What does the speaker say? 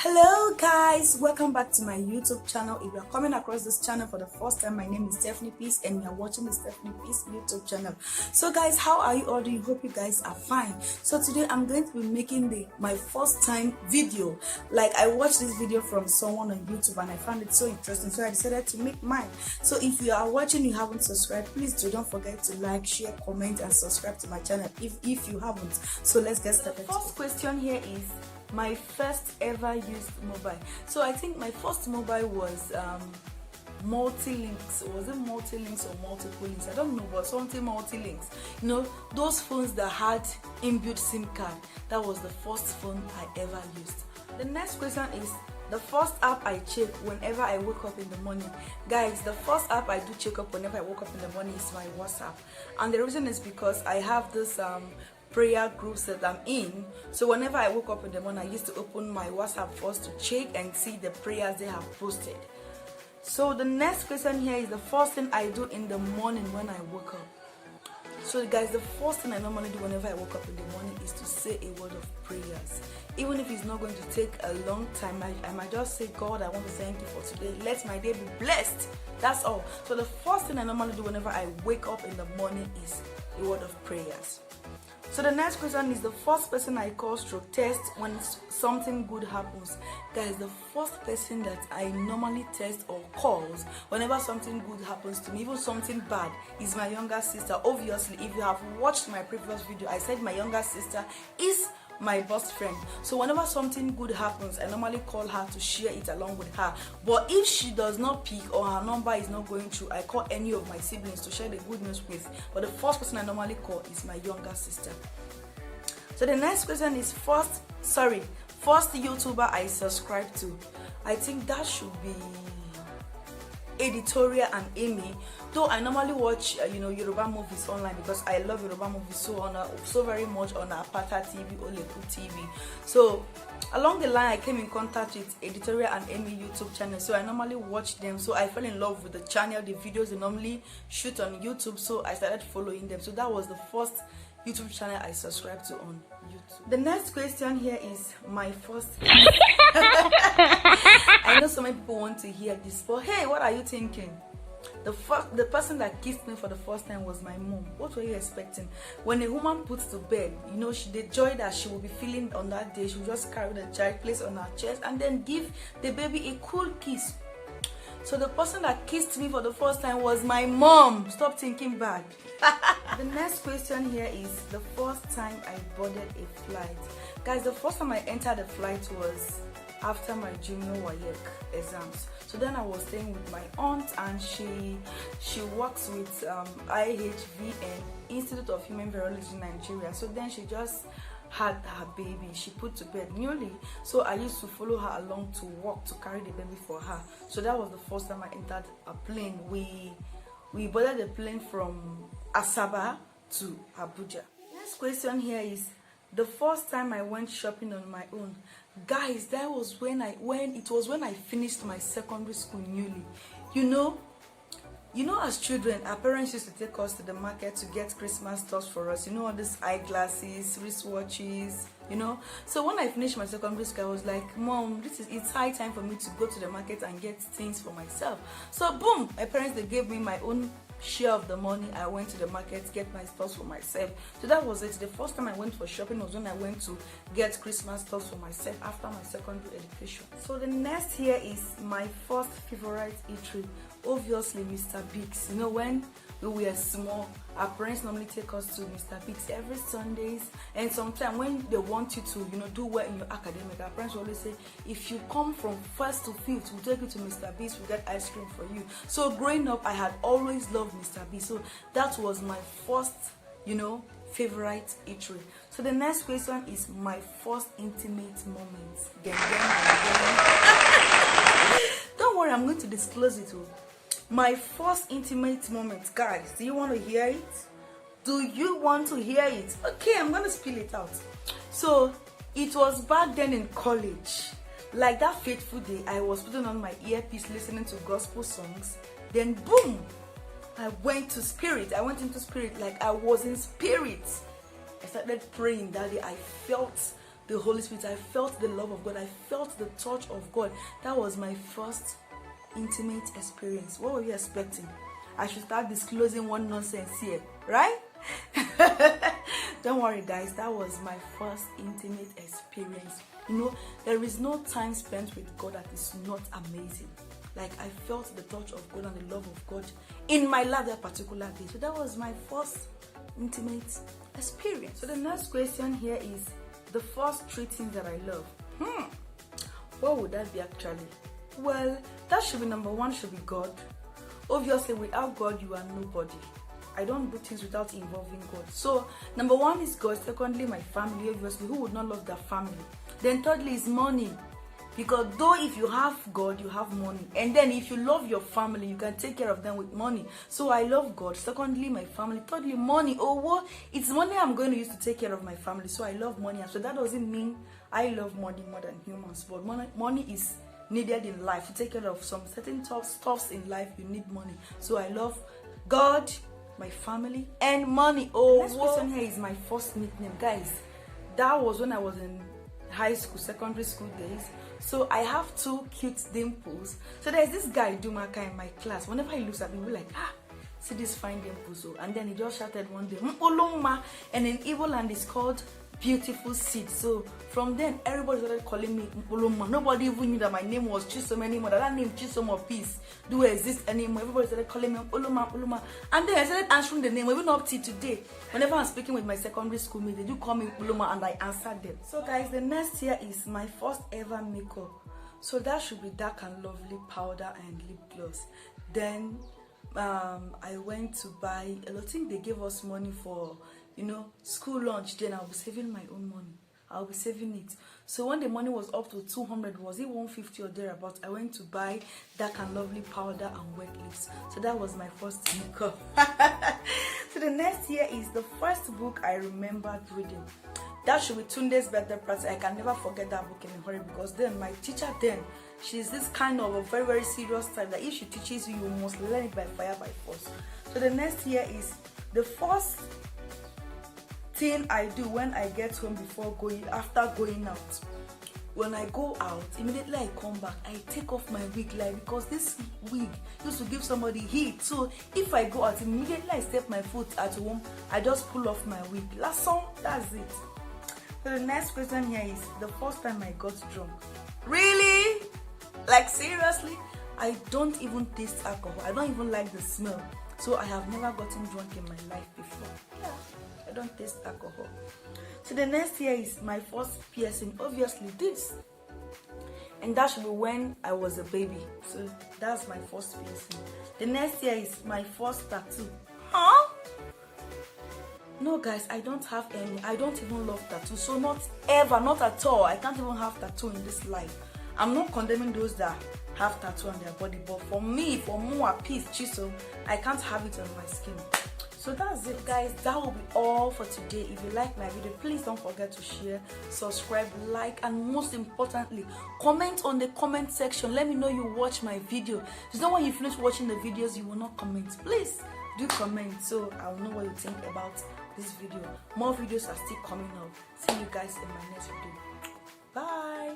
Hello guys, welcome back to my YouTube channel. If you are coming across this channel for the first time, my name is Stephanie Peace and you are watching the Stephanie Peace YouTube channel. So guys, how are you all doing? Hope you guys are fine. So today I'm going to be making my first time video. Like, I watched this video from someone on YouTube and I found it so interesting, so I decided to make mine. So if you are watching, you haven't subscribed, please don't forget to like, share, comment and subscribe to my channel if you haven't. So let's get started. The first question here is my first ever used mobile. So I think my first mobile was multi-links. Was it multi-links or multiple links? I don't know, but something multi-links. You know, those phones that had inbuilt SIM card. That was the first phone I ever used. The next question is the first app I check whenever I wake up in the morning. Guys, the first app I do check up whenever I wake up in the morning is my WhatsApp. And the reason is because I have this prayer groups that I'm in. So whenever I woke up in the morning, I used to open my WhatsApp first to check and see the prayers they have posted. So the next question here is the first thing I do in the morning when I wake up. So guys, the first thing I normally do whenever I wake up in the morning is to say a word of prayers. Even if it's not going to take a long time, I might just say, God, I want to thank you for today. Let my day be blessed. That's all. So the first thing I normally do whenever I wake up in the morning is a word of prayers. So the next question is the first person I call stroke test when something good happens. Guys, the first person that I normally test or calls whenever something good happens to me, even something bad, is my younger sister. Obviously, if you have watched my previous video, I said my younger sister is my best friend. So whenever something good happens, I normally call her to share it along with her. But if she does not pick or her number is not going through, I call any of my siblings to share the good news with. But the first person I normally call is my younger sister. So the next question is first YouTuber I subscribe to. I think that should be Editorial and Amy. Though I normally watch Yoruba movies online because I love Yoruba movies so very much on Apata TV, Oleku TV. So along the line I came in contact with Editorial and Amy YouTube channel, so I normally watch them. So I fell in love with the channel, the videos they normally shoot on YouTube, so I started following them. So that was the first YouTube channel I subscribed to on YouTube. The next question here is my first I know so many people want to hear this, but hey, what are you thinking? The person that kissed me for the first time was my mom. What were you expecting? When a woman puts to bed, the joy that she will be feeling on that day, she will just carry the child, place on her chest, and then give the baby a cool kiss. So the person that kissed me for the first time was my mom. Stop thinking bad. The next question here is the first time I boarded a flight. Guys, the first time I entered a flight was after my junior WAEC exams. So then I was staying with my aunt, and she works with IHVN, Institute of Human Virology Nigeria. So then she just had her baby. She put to bed newly, so I used to follow her along to work to carry the baby for her. So that was the first time I entered a plane. We boarded the plane from Asaba to Abuja. Next question here is the first time I went shopping on my own. Guys, that was when I finished my secondary school newly. You know, as children, our parents used to take us to the market to get Christmas stuff for us. All these eyeglasses, wristwatches, So when I finished my secondary school, I was like, Mom, it's high time for me to go to the market and get things for myself. So boom, my parents, they gave me my own share of the money. I went to the market to get my stuff for myself. So that was it. The first time I went for shopping was when I went to get Christmas stuff for myself after my secondary education. So the next here is my first favorite eatery. Obviously Mr. Biggs. When we were small, our parents normally take us to Mr. Biggs every Sundays, and sometimes when they want you to do well in your academic, our parents will always say, if you come from first to fifth, we'll take you to Mr. Biggs, we'll get ice cream for you. So growing up, I had always loved Mr. Biggs. So that was my first favorite eatery. So the next question is my first intimate moment. Don't worry, I'm going to disclose it all. My first intimate moment, guys. Do you want to hear it? Do you want to hear it? Okay, I'm gonna spill it out. So it was back then in college. Like that fateful day, I was putting on my earpiece listening to gospel songs. Then boom, I went into spirit. Like I was in spirit. I started praying that day. I felt the Holy Spirit. I felt the love of God. I felt the touch of God. That was my first intimate experience. What were you expecting? I should start disclosing one nonsense here, right? Don't worry, guys. That was my first intimate experience. You know, there is no time spent with God that is not amazing. Like, I felt the touch of God and the love of God in my life that particular day. So that was my first intimate experience. So the next question here is the first three things that I love. What would that be actually? Well, that should be number one, should be God. Obviously, without God, you are nobody. I don't do things without involving God. So, number one is God. Secondly, my family, obviously. Who would not love their family? Then thirdly is money. Because though if you have God, you have money. And then if you love your family, you can take care of them with money. So I love God. Secondly, my family. Thirdly, money. Oh, what? It's money I'm going to use to take care of my family. So I love money. So that doesn't mean I love money more than humans. But money is needed in life. To take care of some certain stuffs in life, you need money. So I love God, my family, and money. Oh, next person here is my first nickname. Guys, that was when I was in high school, secondary school days. So I have two cute dimples. So there's this guy, Dumaka, in my class. Whenever he looks at me, we're like, see this fine dimples. And then he just shouted one day, Mpoloma. And in Igbo land, it's called beautiful seed. So from then, everybody started calling me Mpoloma. Nobody even knew that my name was Chisom anymore. That name, Chisom or Peace, do exist anymore. Everybody started calling me Mpoloma, Mpoloma. And then I started answering the name, even up till today. Whenever I'm speaking with my secondary school mates, they do call me Mpoloma and I answer them. So guys, the next here is my first ever makeup. So that should be Dark and Lovely powder and lip gloss. Then I went to buy, I think they gave us money for, school lunch. Then I'll be saving my own money. I'll be saving it. So when the money was up to 200, was it 150 or thereabouts, I went to buy Dark and Lovely powder and wet lips. So that was my first makeup. So the next here is the first book I remembered reading. That should be Tunde's Birthday Party. I can never forget that book in a hurry, because then my teacher she's this kind of a very, very serious type that if she teaches you, you must learn it by fire, by force. So the next here is the first thing I do when I get home after going out. When I go out, immediately I come back, I take off my wig, because this wig used to give somebody heat. So if I go out, immediately I step my foot at home, I just pull off my wig. Last song, that's it. So the next question here is the first time I got drunk. Really? Like seriously? I don't even taste alcohol. I don't even like the smell. So I have never gotten drunk in my life before. Yeah, I don't taste alcohol. So the next here is my first piercing. Obviously this. And that should be when I was a baby. So that's my first piercing. The next here is my first tattoo. Huh? No guys, I don't have any. I don't even love tattoos. So not ever, not at all. I can't even have tattoo in this life. I'm not condemning those that have tattoo on their body, but for me, for more peace, chisel, I can't have it on my skin. So that's it guys. That will be all for today. If you like my video, please don't forget to share, subscribe, like, and most importantly, comment on the comment section. Let me know you watch my video. It's not when you finish watching the videos you will not comment. Please do comment so I'll know what you think about this video. More videos are still coming up. See you guys in my next video. Bye.